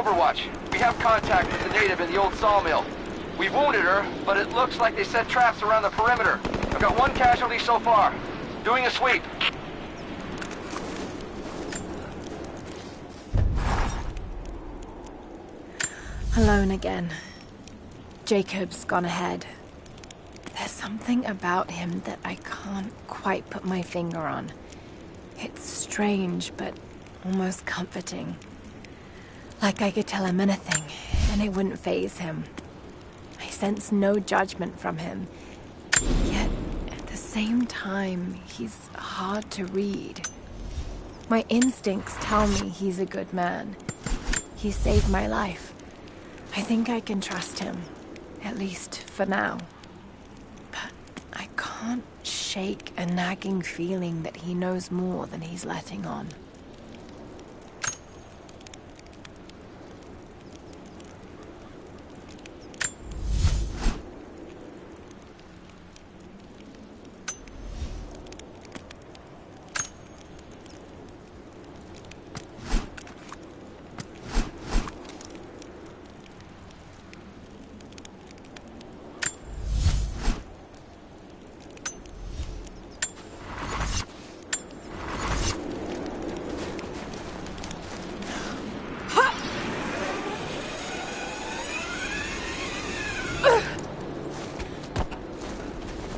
Overwatch. We have contact with the native in the old sawmill. We wounded her, but it looks like they set traps around the perimeter. I've got one casualty so far. Doing a sweep. Alone again. Jacob's gone ahead. There's something about him that I can't quite put my finger on. It's strange, but almost comforting. Like I could tell him anything, and it wouldn't faze him. I sense no judgment from him. Yet, at the same time, he's hard to read. My instincts tell me he's a good man. He saved my life. I think I can trust him, at least for now. But I can't shake a nagging feeling that he knows more than he's letting on.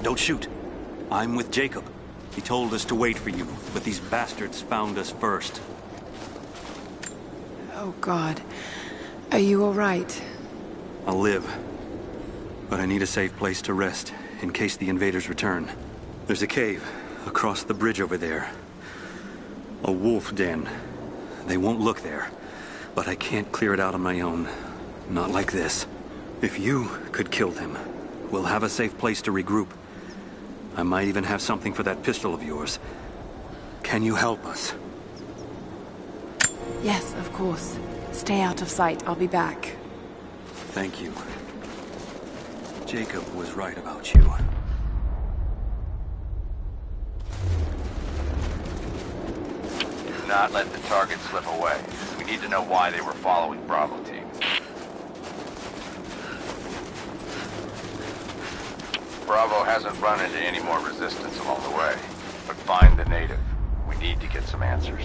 Don't shoot. I'm with Jacob. He told us to wait for you, but these bastards found us first. Oh, God. Are you all right? I'll live. But I need a safe place to rest, in case the invaders return. There's a cave across the bridge over there. A wolf den. They won't look there, but I can't clear it out on my own. Not like this. If you could kill them, we'll have a safe place to regroup. I might even have something for that pistol of yours. Can you help us? Yes, of course. Stay out of sight. I'll be back. Thank you. Jacob was right about you. Do not let the target slip away. We need to know why they were following Bravo team. Bravo hasn't run into any more resistance along the way, but find the native. We need to get some answers.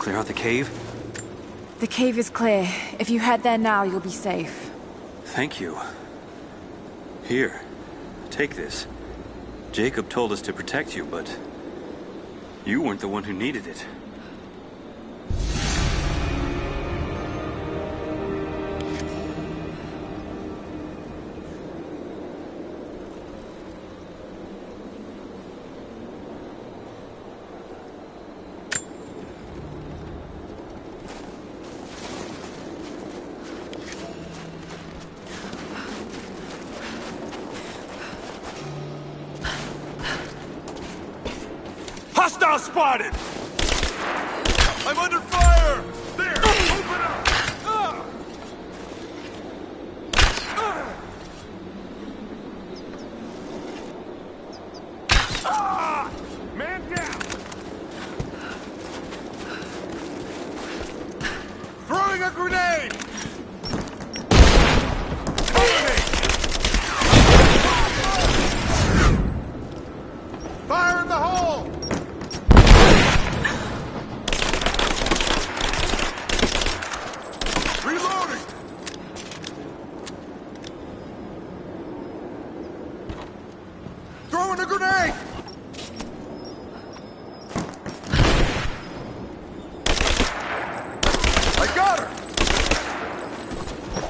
Clear out the cave? The cave is clear. If you head there now, you'll be safe. Thank you. Here, take this. Jacob told us to protect you, but you weren't the one who needed it. Hostile spotted! I'm under fire! There! Open up! Man down! Throwing a grenade! Cover me! Fire in the hole! Reloading! Throwing a grenade! I got her!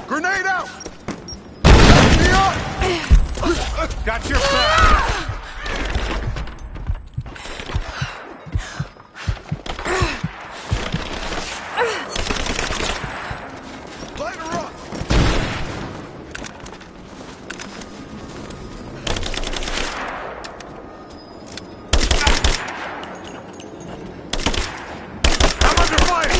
Grenade out! Me up! Got your back! Light her up! I'm under fire!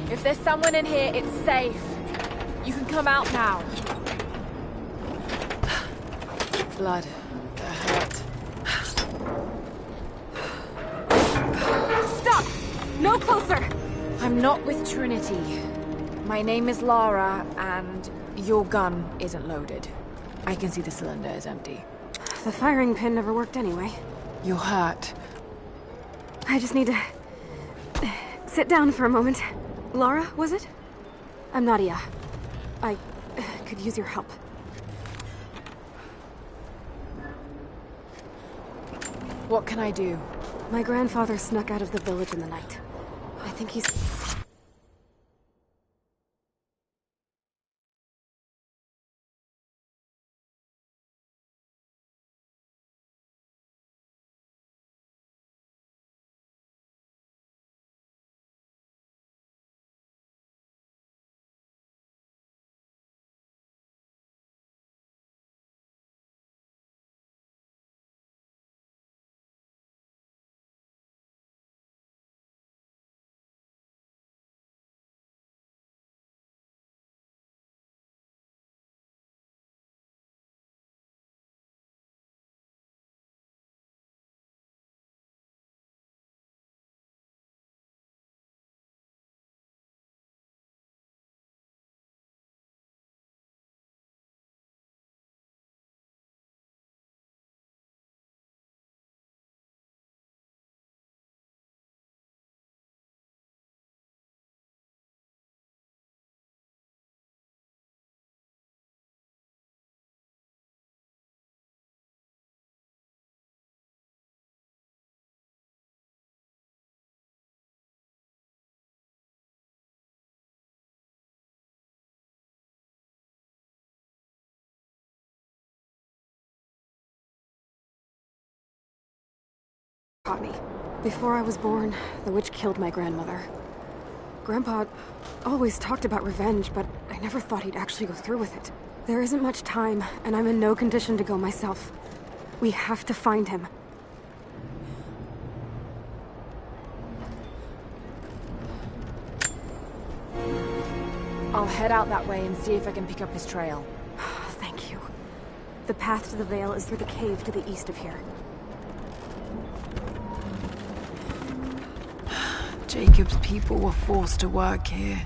If there's someone in here, it's safe. You can come out now. Blood. That hurt. Stop! No closer! I'm not with Trinity. My name is Lara, and your gun isn't loaded. I can see the cylinder is empty. The firing pin never worked anyway. You're hurt. I just need to sit down for a moment. Lara, was it? I'm Nadia. I could use your help. What can I do? My grandfather snuck out of the village in the night. I think he's... caught me. Before I was born, the witch killed my grandmother. Grandpa always talked about revenge, but I never thought he'd actually go through with it. There isn't much time, and I'm in no condition to go myself. We have to find him. I'll head out that way and see if I can pick up his trail. Thank you. The path to the Vale is through the cave to the east of here. Jacob's people were forced to work here.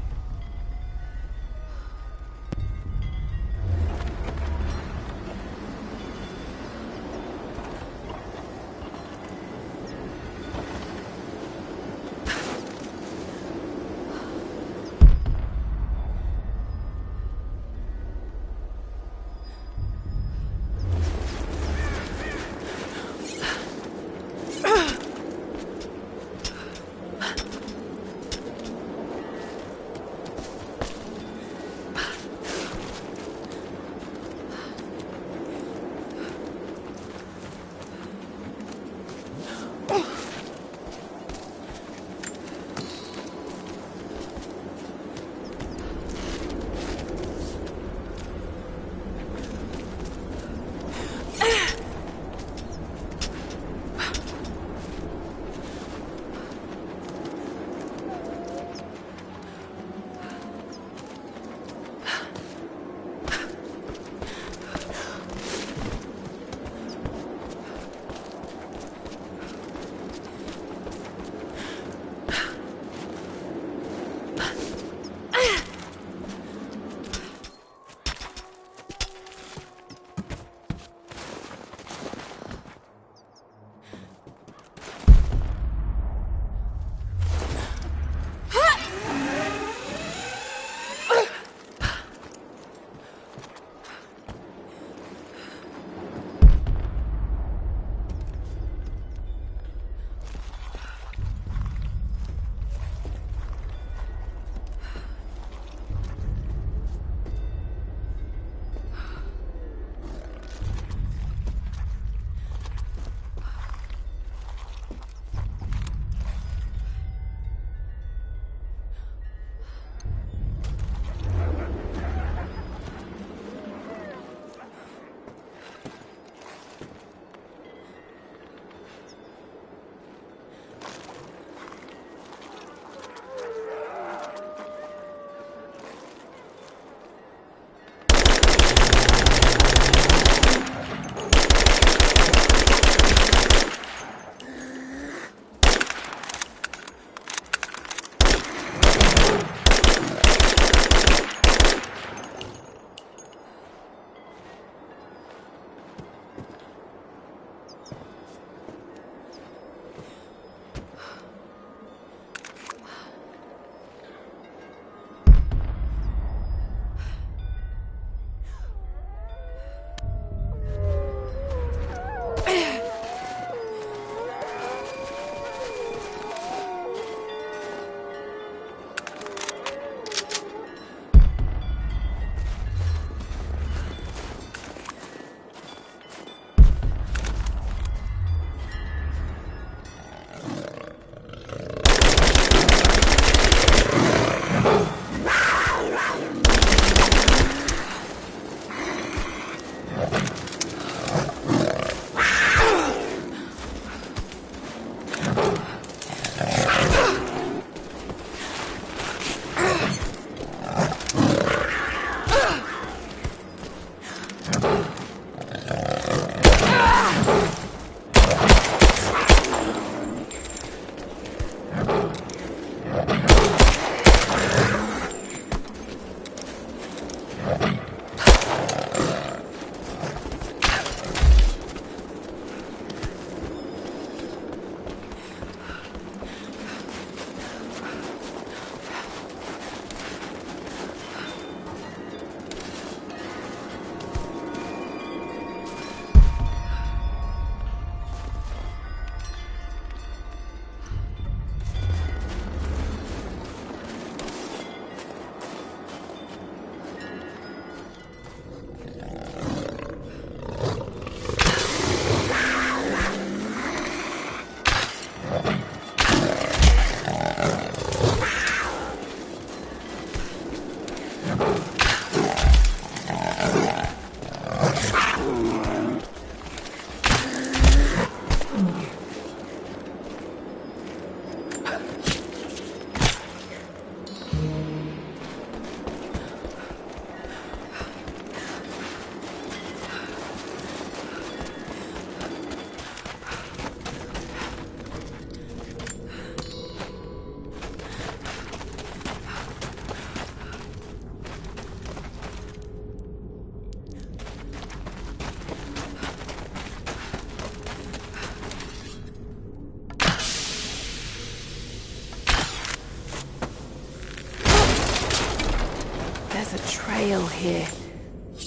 still here.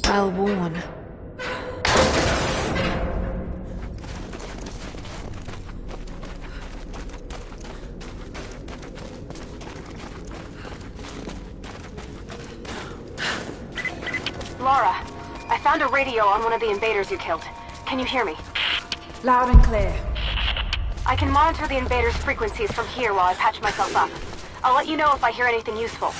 Well worn. Laura, I found a radio on one of the invaders you killed. Can you hear me? Loud and clear. I can monitor the invaders' frequencies from here while I patch myself up. I'll let you know if I hear anything useful.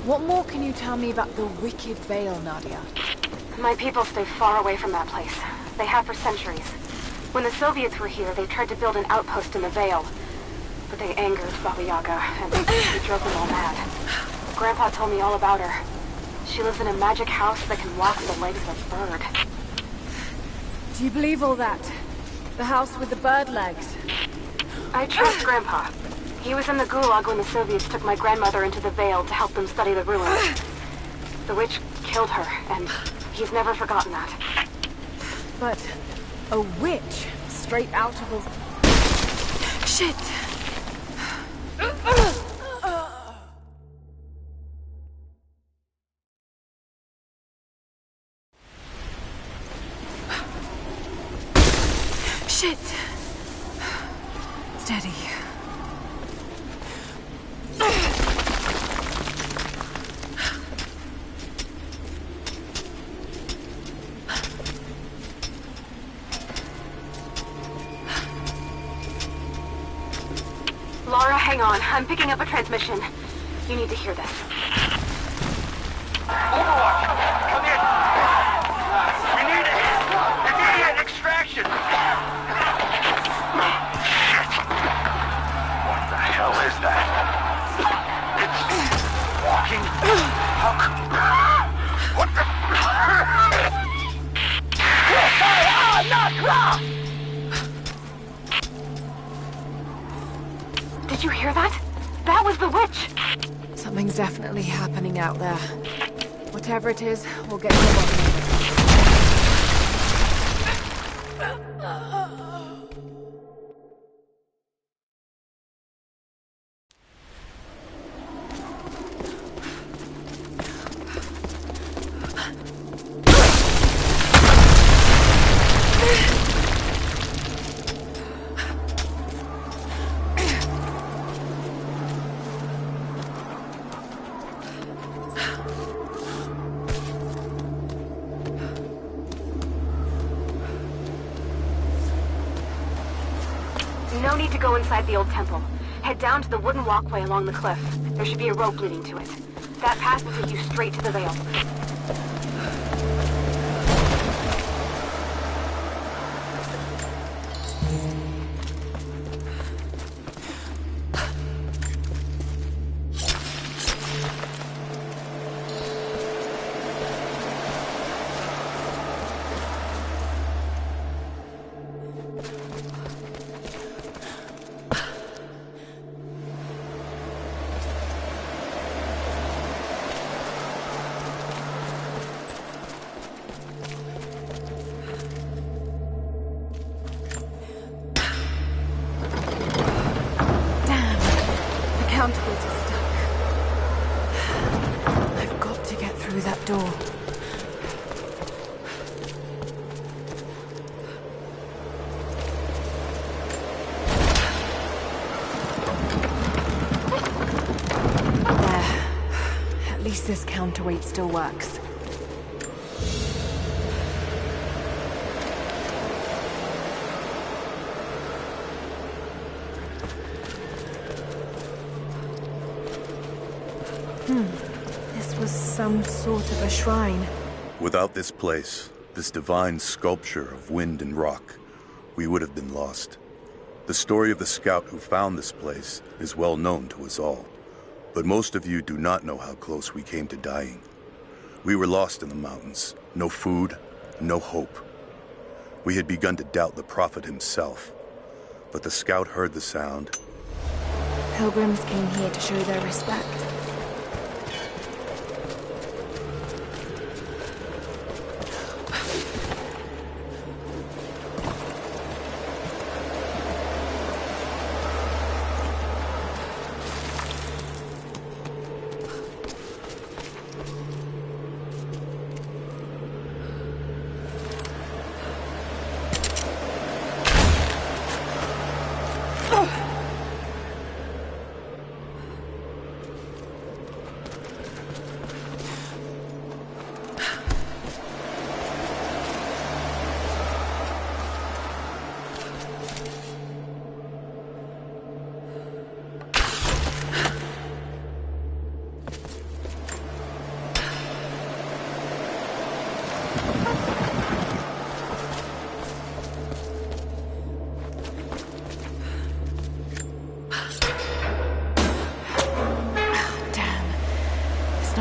What more can you tell me about the wicked Vale, Nadia? My people stay far away from that place. They have for centuries. When the Soviets were here, they tried to build an outpost in the Vale. But they angered Baba Yaga, and she drove them all mad. Grandpa told me all about her. She lives in a magic house that can walk the legs of a bird. Do you believe all that? The house with the bird legs? I trust Grandpa. He was in the Gulag when the Soviets took my grandmother into the Vale to help them study the ruins. The witch killed her, and he's never forgotten that. But a witch straight out of a... Shit! Shit! Steady. Laura, hang on. I'm picking up a transmission. You need to hear this. Overwatch! Come in! We need immediate extraction! Shit! What the hell is that? It's walking? What the... Did you hear that? That was the witch! Something's definitely happening out there. Whatever it is, we'll get to the bottom of it. No need to go inside the old temple. Head down to the wooden walkway along the cliff. There should be a rope leading to it. That path will take you straight to the Veil. Counterweight is stuck. I've got to get through that door. There. At least this counterweight still works. This was some sort of a shrine. Without this place, this divine sculpture of wind and rock, we would have been lost. The story of the scout who found this place is well known to us all, but most of you do not know how close we came to dying. We were lost in the mountains, no food, no hope. We had begun to doubt the prophet himself, but the scout heard the sound. Pilgrims came here to show their respect.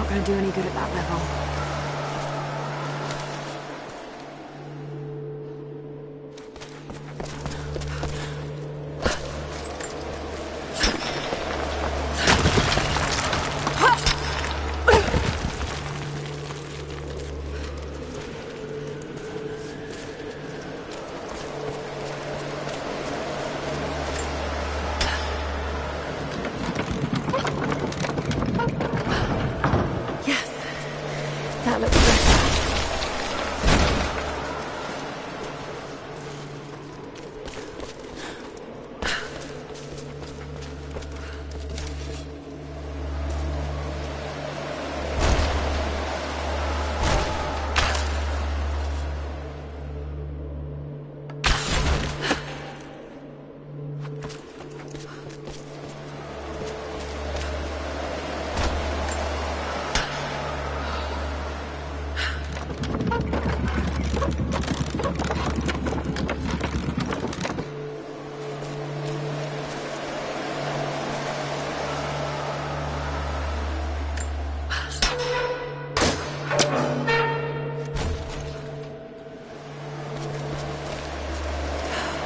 Don't do any good at that level. That looks better.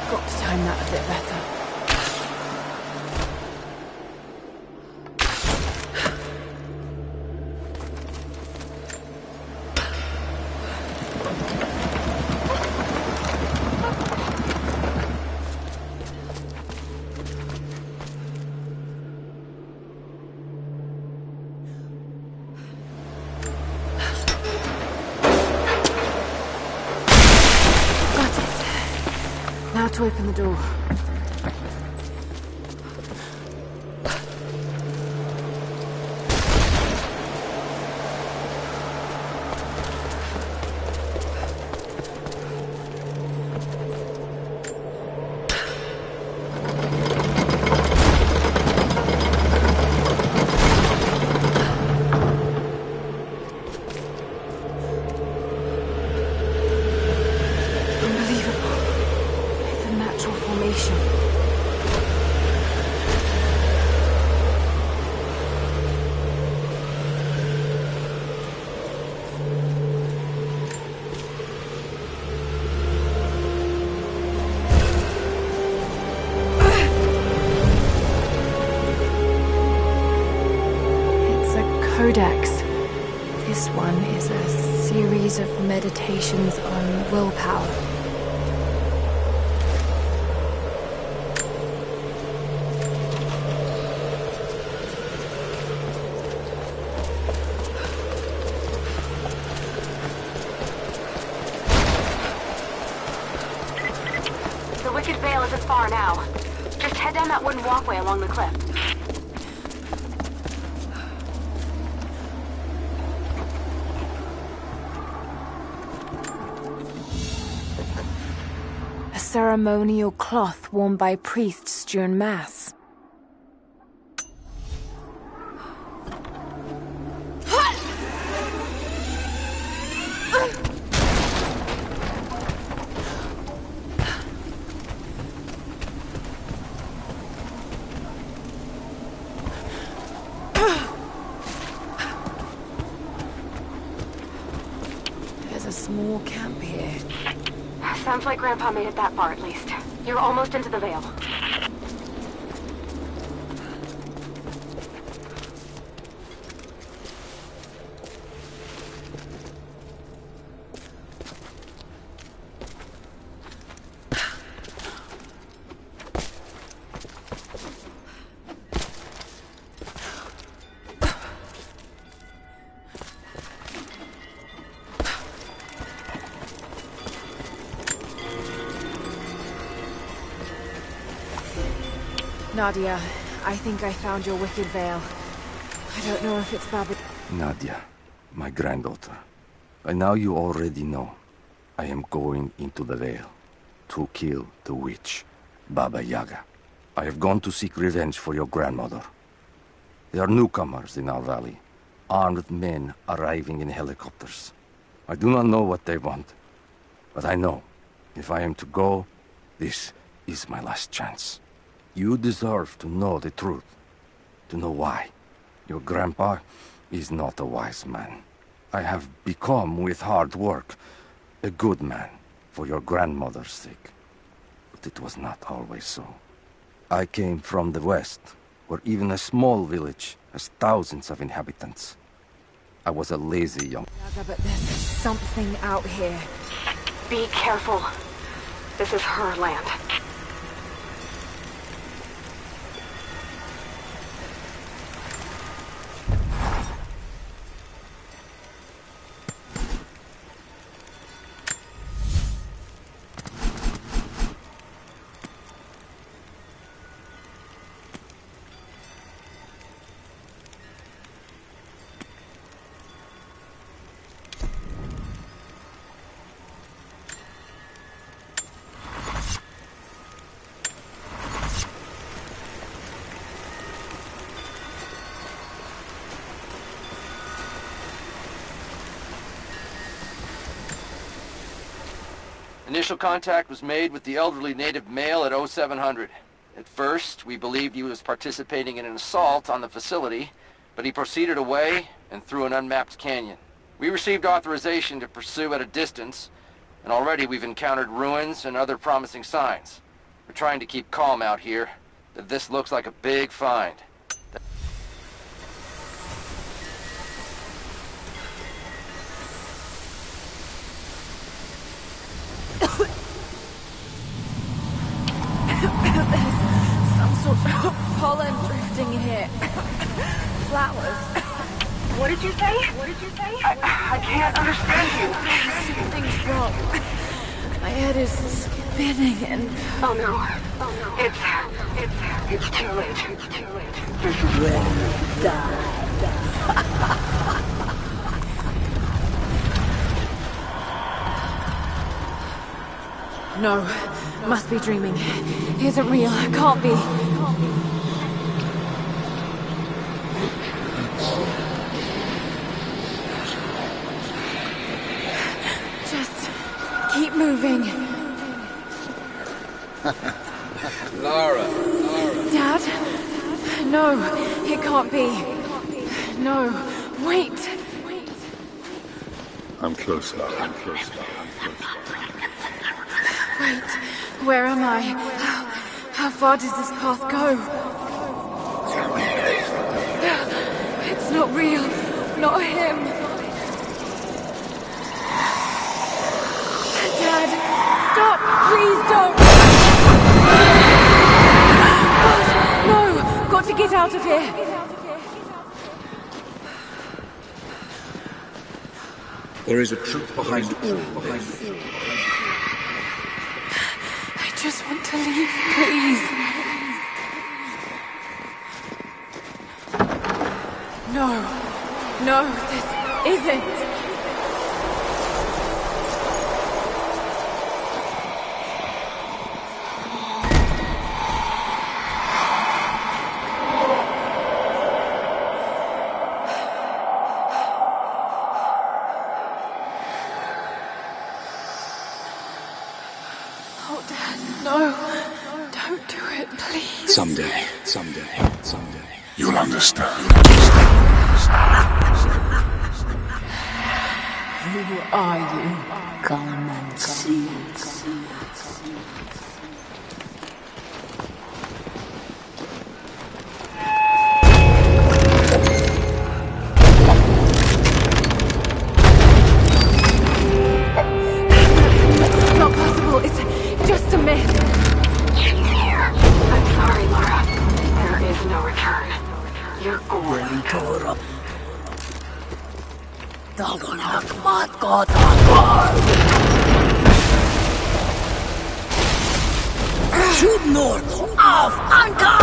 Got to time that a bit better. Now to open the door. Codex. This one is a series of meditations on willpower. The Wicked Veil isn't far now. Just head down that wooden walkway along the cliff. Ceremonial cloth worn by priests during Mass. There's a small camp here. Sounds like Grandpa made it that far, at least. You're almost into the Veil. Nadia, I think I found your Wicked Veil. I don't know if it's Baba... Nadia, my granddaughter. By now you already know. I am going into the Veil to kill the witch, Baba Yaga. I have gone to seek revenge for your grandmother. There are newcomers in our valley, armed men arriving in helicopters. I do not know what they want, but I know if I am to go, this is my last chance. You deserve to know the truth, to know why. Your grandpa is not a wise man. I have become, with hard work, a good man for your grandmother's sake. But it was not always so. I came from the west, where even a small village has thousands of inhabitants. I was a lazy young... Yaga, but there's something out here. Be careful. This is her land. Initial contact was made with the elderly native male at 0700. At first, we believed he was participating in an assault on the facility, but he proceeded away and through an unmapped canyon. We received authorization to pursue at a distance, and already we've encountered ruins and other promising signs. We're trying to keep calm out here, but this looks like a big find. Pollen drifting in here. Flowers. What did you say? What did you say? I can't understand you. Something's wrong. My head is spinning and... Oh no. It's too late. This is No, must be dreaming. Isn't real, can't be. Just keep moving. Lara. Dad? No, it can't be. No, wait. I'm close, Lara. Wait, where am I? How far does this path go? It's not real. Not him. Dad, stop! Please don't! No! Got to get out of here! There is a truth behind all this. I just want to leave, please. No, this isn't. Oh, Dad, no. Don't do it, please. Someday. You'll understand. Who are you? Come and see. Not possible. It's just a myth. I'm sorry, Lara. There is no return. You're going. Shoot north! Auf! Anker!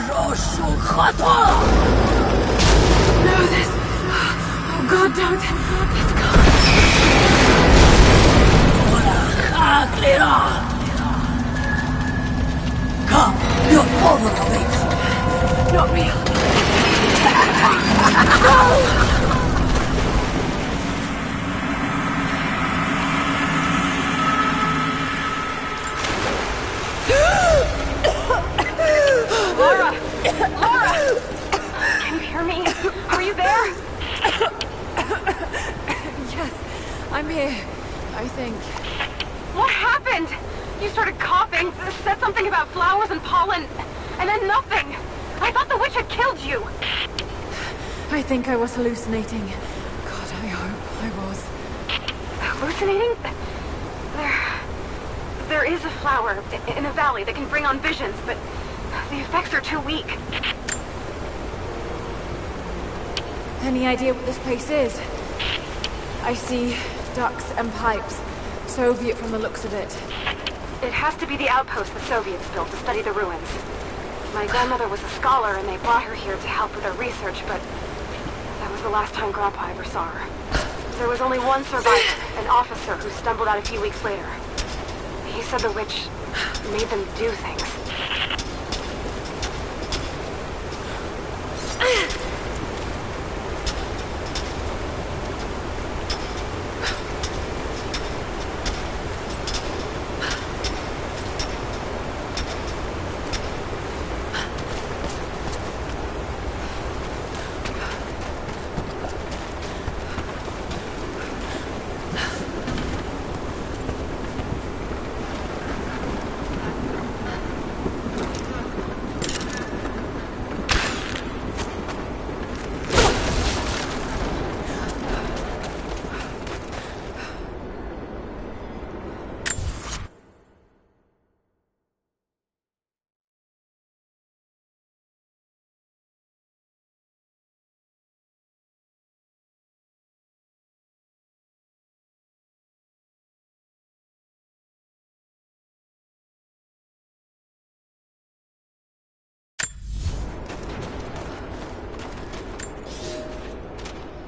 No, this... Oh God, don't. It's gone. Come, you're overweight. Not real. Laura! Laura! Can you hear me? Are you there? Yes, I'm here. I think. What happened? You started coughing, said something about flowers and pollen, and then nothing. I thought the witch had killed you. I think I was hallucinating. God, I hope I was. Hallucinating? There is a flower in a valley that can bring on visions, but the effects are too weak. Any idea what this place is? I see ducts and pipes. Soviet from the looks of it. It has to be the outpost the Soviets built to study the ruins. My grandmother was a scholar and they brought her here to help with her research, but that was the last time Grandpa ever saw her. There was only one survivor, an officer who stumbled out a few weeks later. He said the witch made them do things.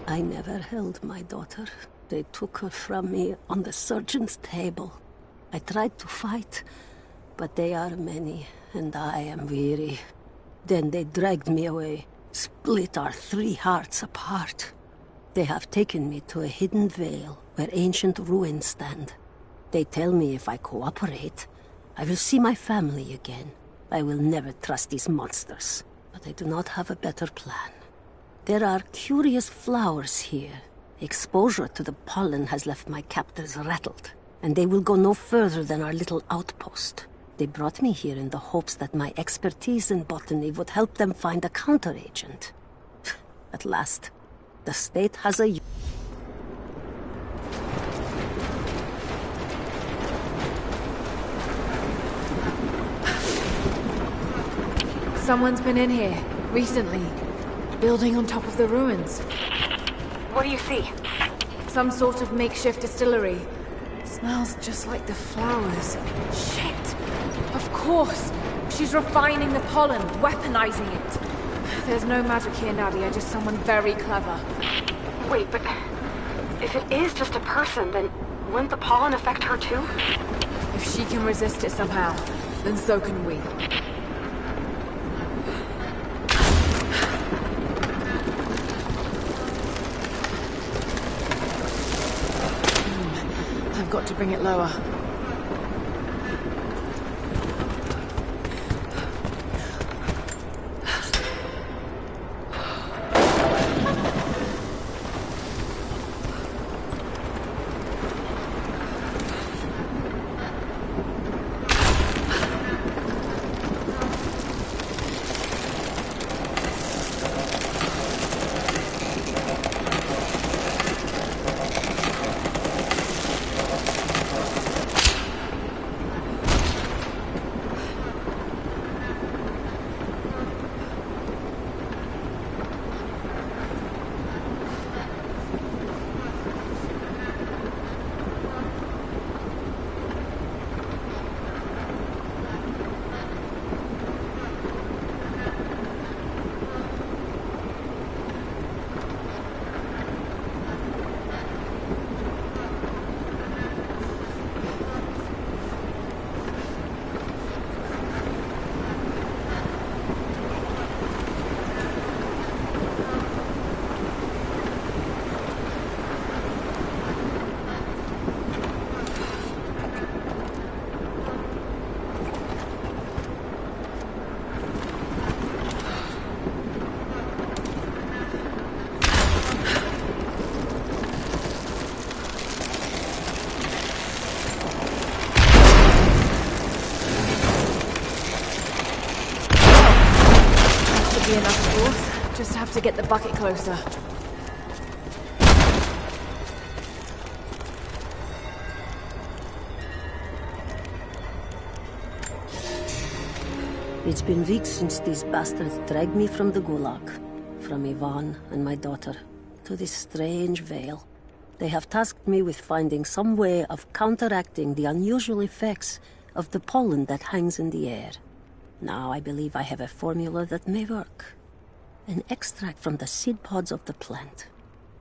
I never held my daughter. They took her from me on the surgeon's table. I tried to fight, but they are many, and I am weary. Then they dragged me away, split our 3 hearts apart. They have taken me to a hidden vale where ancient ruins stand. They tell me if I cooperate, I will see my family again. I will never trust these monsters, but I do not have a better plan. There are curious flowers here. Exposure to the pollen has left my captors rattled, and they will go no further than our little outpost. They brought me here in the hopes that my expertise in botany would help them find a counteragent. At last, the state has a... Someone's been in here, recently. Building on top of the ruins. What do you see? Some sort of makeshift distillery. Smells just like the flowers. Shit! Of course! She's refining the pollen, weaponizing it. There's no magic here, Nadia, just someone very clever. Wait, but if it is just a person, then wouldn't the pollen affect her too? If she can resist it somehow, then so can we. I've got to bring it lower. be enough force. Just have to get the bucket closer. It's been weeks since these bastards dragged me from the Gulag, from Ivan and my daughter, to this strange veil. They have tasked me with finding some way of counteracting the unusual effects of the pollen that hangs in the air. Now I believe I have a formula that may work. An extract from the seed pods of the plant.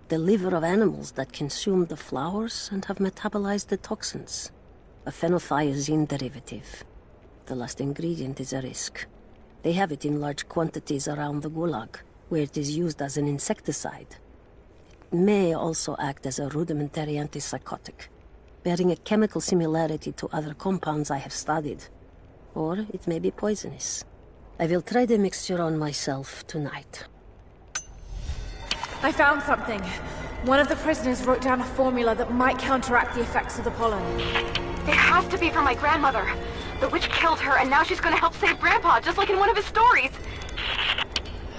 The liver of animals that consume the flowers and have metabolized the toxins. A phenothiazine derivative. The last ingredient is a risk. They have it in large quantities around the Gulag, where it is used as an insecticide. It may also act as a rudimentary antipsychotic, bearing a chemical similarity to other compounds I have studied. Or it may be poisonous. I will try the mixture on myself tonight. I found something. One of the prisoners wrote down a formula that might counteract the effects of the pollen. It has to be for my grandmother. The witch killed her, and now she's gonna help save Grandpa, just like in one of his stories.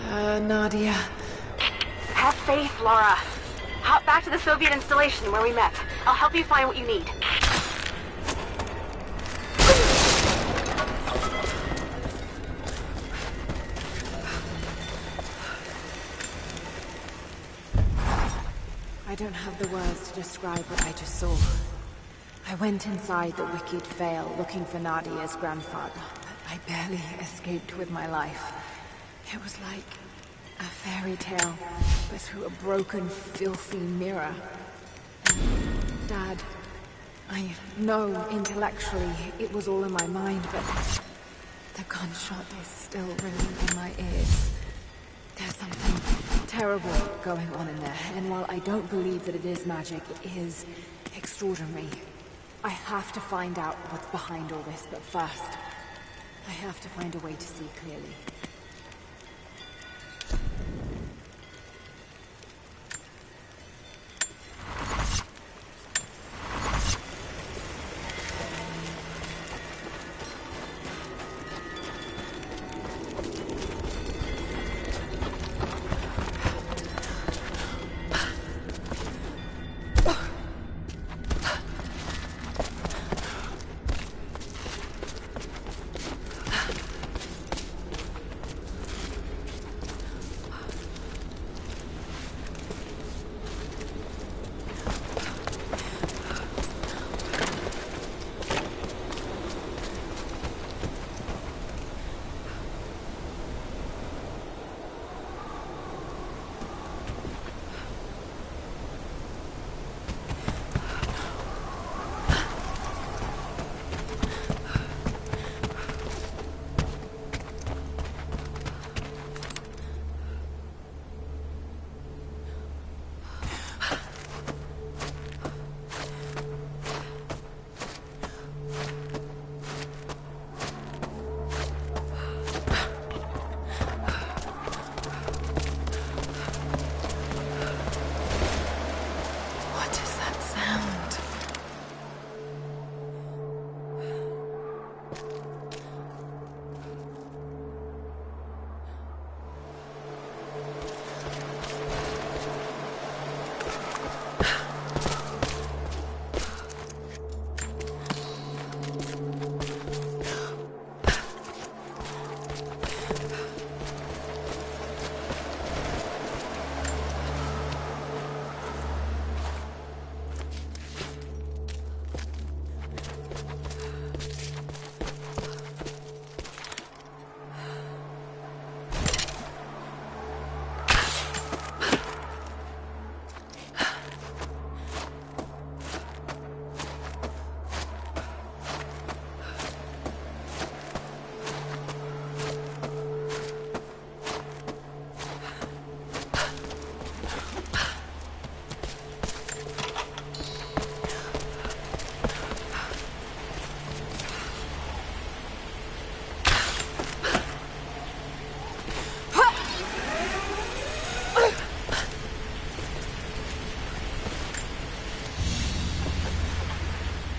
Nadia. Have faith, Laura. Hop back to the Soviet installation where we met. I'll help you find what you need. I don't have the words to describe what I just saw. I went inside the wicked veil looking for Nadia's grandfather, but I barely escaped with my life. It was like a fairy tale, but through a broken, filthy mirror. And Dad, I know intellectually it was all in my mind, but the gunshot is still ringing in my ears. There's something terrible going on in there, and while I don't believe that it is magic, it is extraordinary. I have to find out what's behind all this, but first, I have to find a way to see clearly.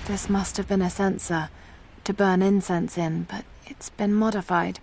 This must have been a censer to burn incense in, but it's been modified.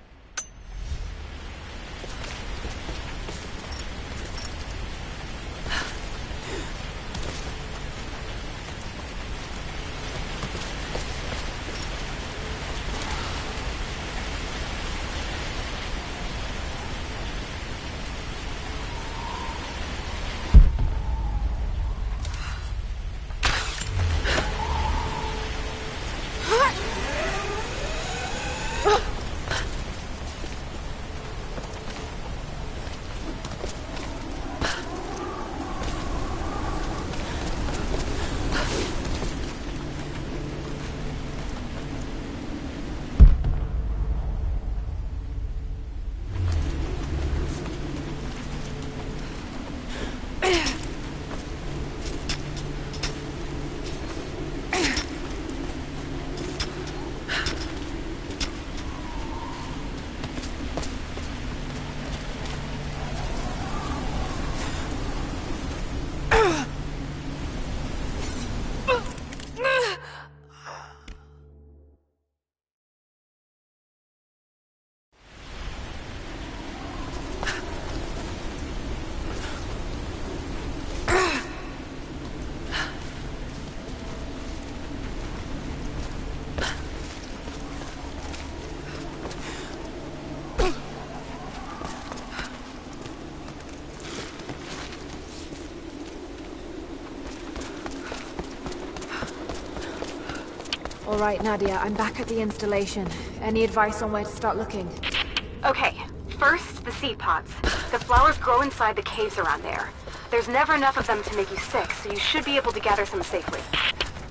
All right, Nadia, I'm back at the installation. Any advice on where to start looking? Okay, first, the seed pods. The flowers grow inside the caves around there. There's never enough of them to make you sick, so you should be able to gather some safely.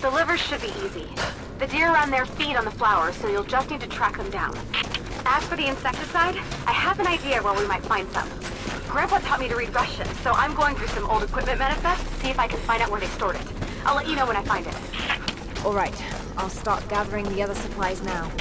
The livers should be easy. The deer around there feed on the flowers, so you'll just need to track them down. As for the insecticide, I have an idea where we might find some. Grandpa taught me to read Russian, so I'm going through some old equipment manifests to see if I can find out where they stored it. I'll let you know when I find it. All right, I'll start gathering the other supplies now.